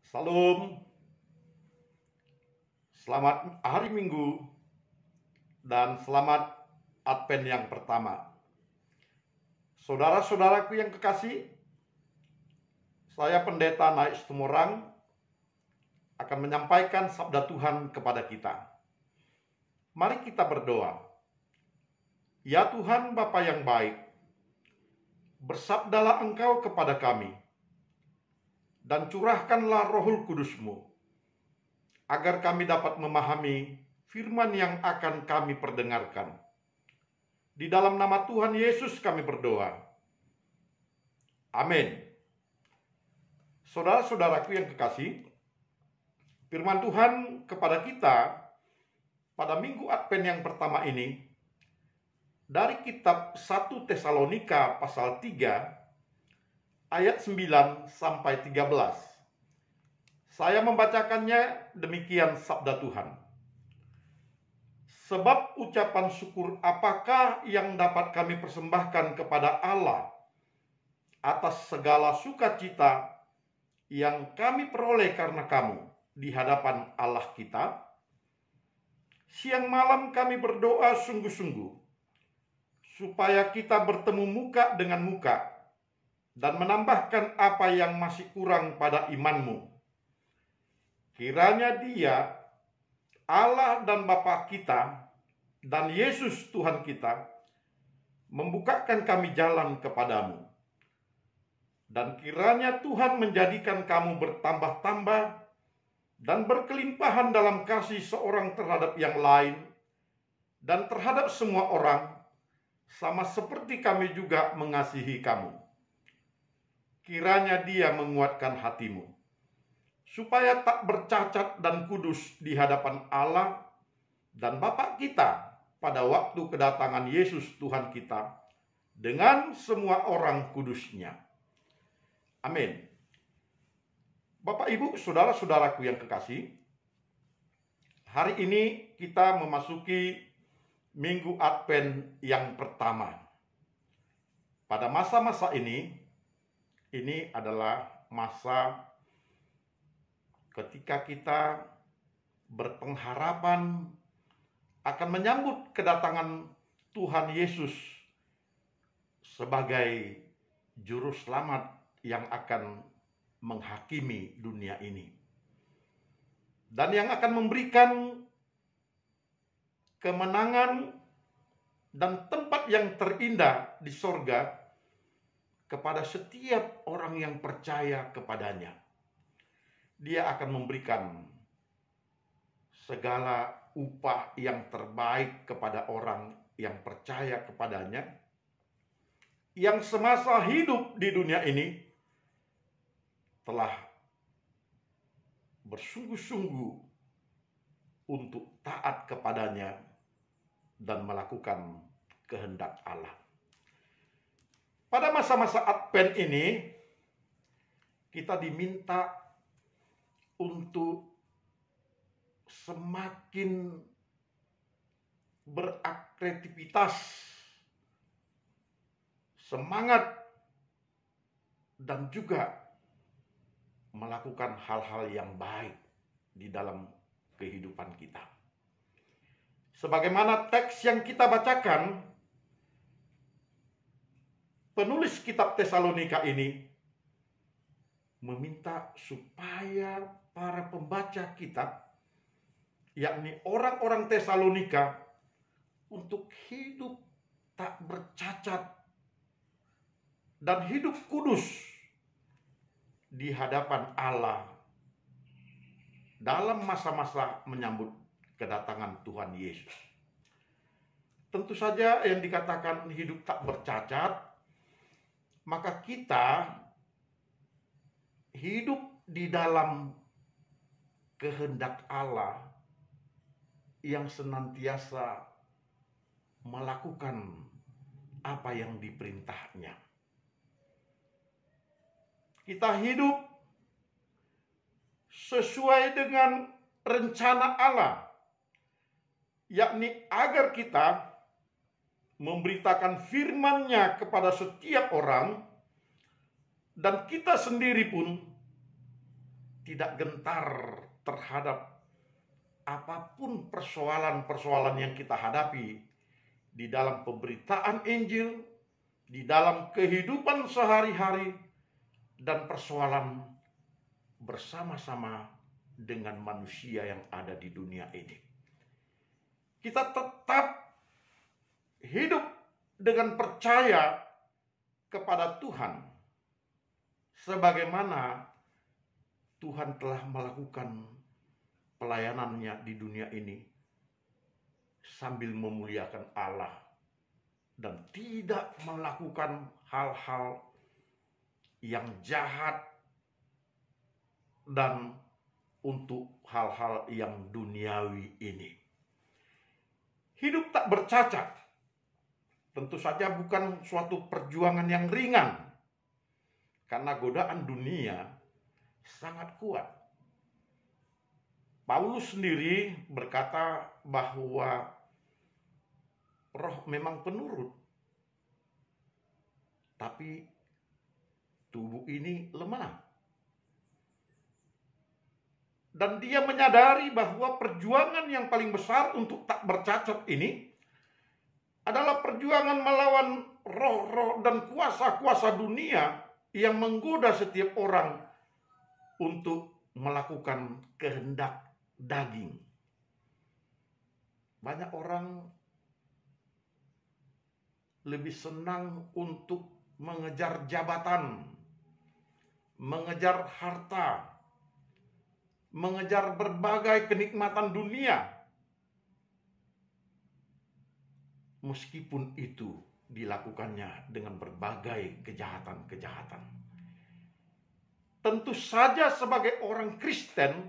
Salam, selamat hari Minggu, dan selamat Advent yang pertama. Saudara-saudaraku yang kekasih, saya Pendeta Naik Situmorang akan menyampaikan sabda Tuhan kepada kita. Mari kita berdoa. Ya Tuhan Bapa yang baik, bersabdalah Engkau kepada kami, dan curahkanlah Roh Kudus-Mu, agar kami dapat memahami firman yang akan kami perdengarkan. Di dalam nama Tuhan Yesus kami berdoa. Amin. Saudara-saudaraku yang kekasih, firman Tuhan kepada kita pada Minggu Advent yang pertama ini dari kitab 1 Tesalonika pasal 3 ayat 9 sampai 13. Saya membacakannya demikian sabda Tuhan. Sebab ucapan syukur apakah yang dapat kami persembahkan kepada Allah atas segala sukacita yang kami peroleh karena kamu di hadapan Allah kita? Siang malam kami berdoa sungguh-sungguh supaya kita bertemu muka dengan muka dan menambahkan apa yang masih kurang pada imanmu. Kiranya Dia, Allah dan Bapa kita, dan Yesus Tuhan kita, membukakan kami jalan kepadamu. Dan kiranya Tuhan menjadikan kamu bertambah-tambah dan berkelimpahan dalam kasih seorang terhadap yang lain, dan terhadap semua orang, sama seperti kami juga mengasihi kamu. Kiranya Dia menguatkan hatimu, supaya tak bercacat dan kudus di hadapan Allah dan Bapa kita pada waktu kedatangan Yesus Tuhan kita dengan semua orang kudusnya. Amin. Bapak, Ibu, saudara-saudaraku yang kekasih, hari ini kita memasuki Minggu Advent yang pertama. Pada masa-masa ini adalah masa ketika kita berpengharapan akan menyambut kedatangan Tuhan Yesus sebagai juru selamat yang akan menghakimi dunia ini, dan yang akan memberikan kemenangan dan tempat yang terindah di sorga kepada setiap orang yang percaya kepadanya. Dia akan memberikan segala upah yang terbaik kepada orang yang percaya kepadanya, yang semasa hidup di dunia ini telah bersungguh-sungguh untuk taat kepadanya dan melakukan kehendak Allah. Pada masa-masa Advent ini, kita diminta untuk semakin beraktivitas, semangat, dan juga melakukan hal-hal yang baik di dalam kehidupan kita. Sebagaimana teks yang kita bacakan, penulis kitab Tesalonika ini meminta supaya para pembaca kitab, yakni orang-orang Tesalonika, untuk hidup tak bercacat dan hidup kudus di hadapan Allah dalam masa-masa menyambut kedatangan Tuhan Yesus. Tentu saja yang dikatakan hidup tak bercacat, maka kita hidup di dalam kehendak Allah yang senantiasa melakukan apa yang diperintahnya. Kita hidup sesuai dengan rencana Allah, yakni agar kita memberitakan firman-Nya kepada setiap orang, dan kita sendiri pun tidak gentar terhadap apapun persoalan-persoalan yang kita hadapi di dalam pemberitaan Injil, di dalam kehidupan sehari-hari, dan persoalan bersama-sama dengan manusia yang ada di dunia ini. Kita tetap hidup dengan percaya kepada Tuhan, sebagaimana Tuhan telah melakukan pelayanannya di dunia ini sambil memuliakan Allah dan tidak melakukan hal-hal yang jahat dan untuk hal-hal yang duniawi ini. Hidup tak bercacat tentu saja bukan suatu perjuangan yang ringan, karena godaan dunia sangat kuat. Paulus sendiri berkata bahwa roh memang penurut, tapi tubuh ini lemah. Dan dia menyadari bahwa perjuangan yang paling besar untuk tak bercacat ini adalah perjuangan melawan roh-roh dan kuasa-kuasa dunia yang menggoda setiap orang untuk melakukan kehendak daging. Banyak orang lebih senang untuk mengejar jabatan, mengejar harta, mengejar berbagai kenikmatan dunia, meskipun itu dilakukannya dengan berbagai kejahatan-kejahatan. Tentu saja sebagai orang Kristen,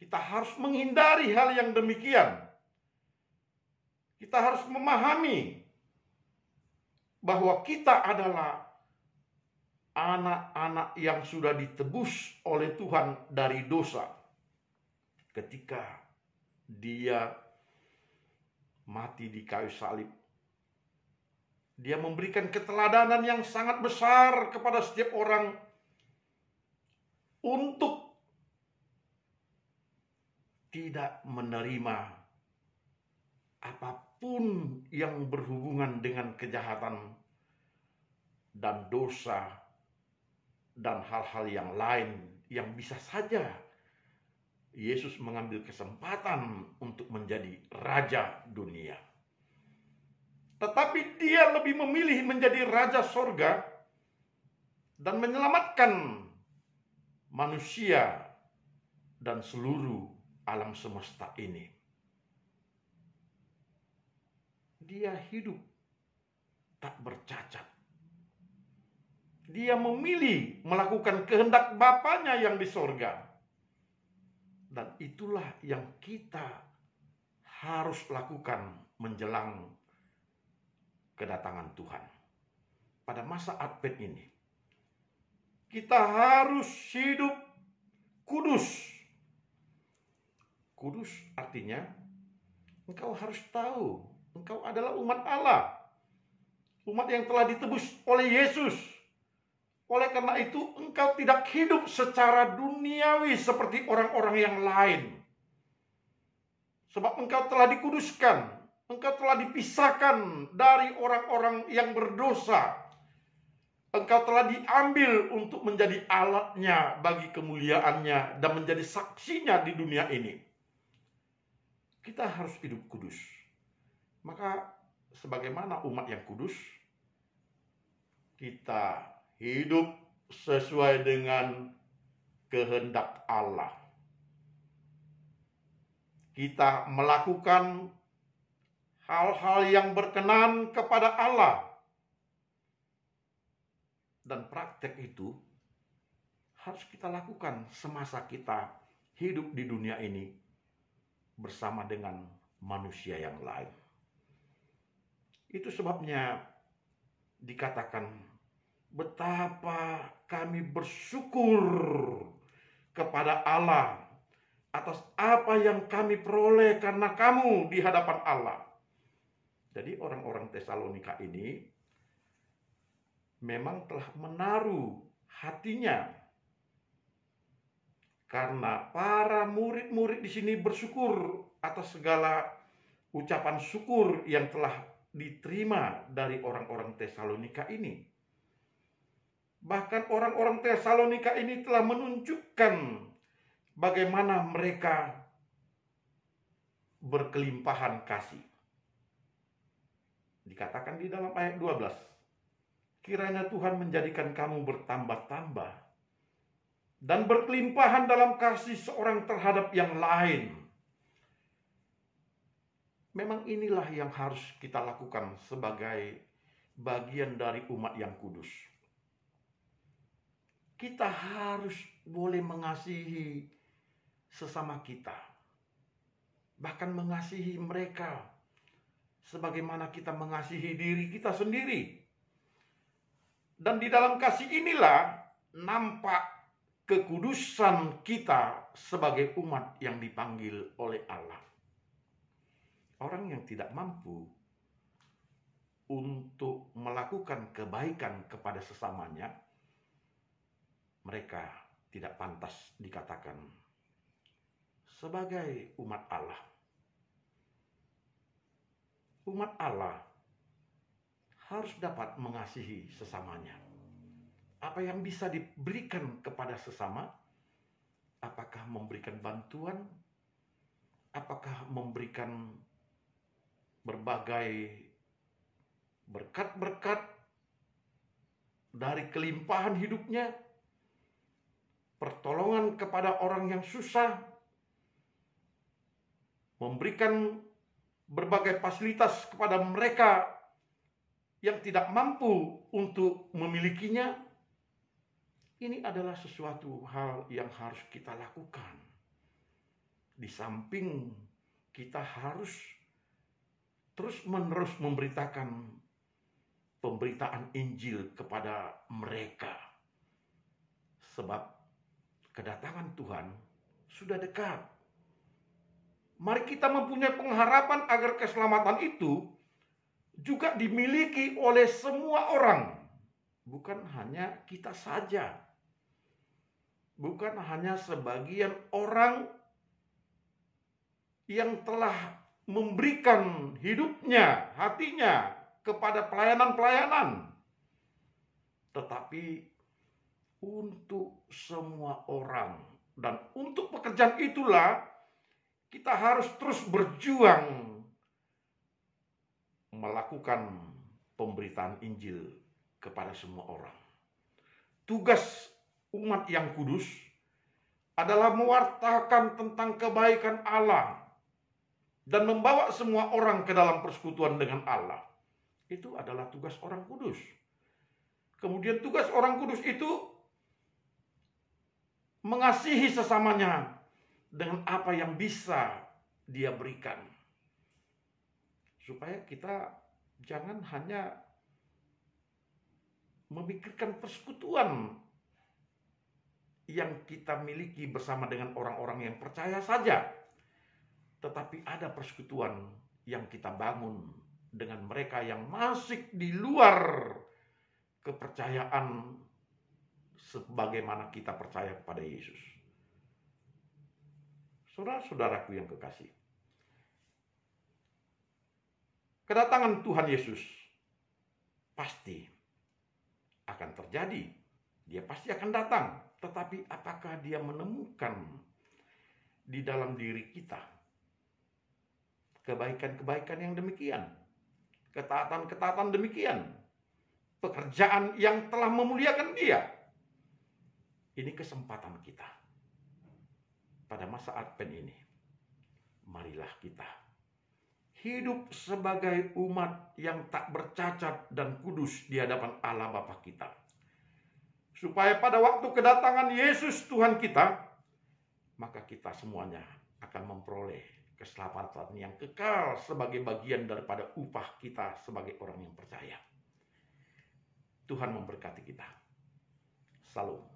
kita harus menghindari hal yang demikian. Kita harus memahami bahwa kita adalah anak-anak yang sudah ditebus oleh Tuhan dari dosa. Ketika dia mati di kayu salib, dia memberikan keteladanan yang sangat besar kepada setiap orang untuk tidak menerima apapun yang berhubungan dengan kejahatan dan dosa dan hal-hal yang lain yang bisa saja Yesus mengambil kesempatan untuk menjadi raja dunia. Tetapi dia lebih memilih menjadi raja sorga dan menyelamatkan manusia dan seluruh alam semesta ini. Dia hidup tak bercacat. Dia memilih melakukan kehendak Bapanya yang di sorga. Dan itulah yang kita harus lakukan menjelang kedatangan Tuhan. Pada masa Advent ini, kita harus hidup kudus. Kudus artinya engkau harus tahu, engkau adalah umat Allah. Umat yang telah ditebus oleh Yesus. Oleh karena itu, engkau tidak hidup secara duniawi seperti orang-orang yang lain. Sebab engkau telah dikuduskan, engkau telah dipisahkan dari orang-orang yang berdosa. Engkau telah diambil untuk menjadi alatnya bagi kemuliaannya dan menjadi saksinya di dunia ini. Kita harus hidup kudus. Maka sebagaimana umat yang kudus, kita hidup sesuai dengan kehendak Allah. Kita melakukan hal-hal yang berkenan kepada Allah. Dan praktek itu harus kita lakukan semasa kita hidup di dunia ini bersama dengan manusia yang lain. Itu sebabnya dikatakan, betapa kami bersyukur kepada Allah atas apa yang kami peroleh karena kamu di hadapan Allah. Jadi orang-orang Tesalonika ini memang telah menaruh hatinya Karena para murid-murid di sini bersyukur atas segala ucapan syukur yang telah diterima dari orang-orang Tesalonika ini. Bahkan orang-orang Tesalonika ini telah menunjukkan bagaimana mereka berkelimpahan kasih. Dikatakan di dalam ayat 12, kiranya Tuhan menjadikan kamu bertambah-tambah dan berkelimpahan dalam kasih seorang terhadap yang lain. Memang inilah yang harus kita lakukan sebagai bagian dari umat yang kudus. Kita harus boleh mengasihi sesama kita, bahkan mengasihi mereka sebagaimana kita mengasihi diri kita sendiri. Dan di dalam kasih inilah nampak kekudusan kita sebagai umat yang dipanggil oleh Allah. Orang yang tidak mampu untuk melakukan kebaikan kepada sesamanya, mereka tidak pantas dikatakan sebagai umat Allah. Umat Allah harus dapat mengasihi sesamanya. Apa yang bisa diberikan kepada sesama? Apakah memberikan bantuan? Apakah memberikan berbagai berkat-berkat dari kelimpahan hidupnya? Pertolongan kepada orang yang susah? Memberikan berbagai fasilitas kepada mereka yang tidak mampu untuk memilikinya? Ini adalah sesuatu hal yang harus kita lakukan. Di samping kita harus terus-menerus memberitakan pemberitaan Injil kepada mereka. Sebab kedatangan Tuhan sudah dekat. Mari kita mempunyai pengharapan agar keselamatan itu juga dimiliki oleh semua orang. Bukan hanya kita saja. Bukan hanya sebagian orang yang telah memberikan hidupnya, hatinya kepada pelayanan-pelayanan. Tetapi untuk semua orang. Dan untuk pekerjaan itulah kita harus terus berjuang melakukan pemberitaan Injil kepada semua orang. Tugas umat yang kudus adalah mewartakan tentang kebaikan Allah dan membawa semua orang ke dalam persekutuan dengan Allah. Itu adalah tugas orang kudus. Kemudian tugas orang kudus itu mengasihi sesamanya dengan apa yang bisa dia berikan. Supaya kita jangan hanya memikirkan persekutuan yang kita miliki bersama dengan orang-orang yang percaya saja. Tetapi ada persekutuan yang kita bangun dengan mereka yang masih di luar kepercayaan sebagaimana kita percaya kepada Yesus. Saudara-saudaraku yang kekasih, kedatangan Tuhan Yesus pasti akan terjadi. Dia pasti akan datang. Tetapi apakah dia menemukan di dalam diri kita kebaikan-kebaikan yang demikian? Ketaatan-ketaatan demikian? Pekerjaan yang telah memuliakan dia? Ini kesempatan kita. Pada masa Advent ini, marilah kita hidup sebagai umat yang tak bercacat dan kudus di hadapan Allah Bapa kita. Supaya pada waktu kedatangan Yesus Tuhan kita, maka kita semuanya akan memperoleh keselamatan yang kekal sebagai bagian daripada upah kita sebagai orang yang percaya. Tuhan memberkati kita. Salam.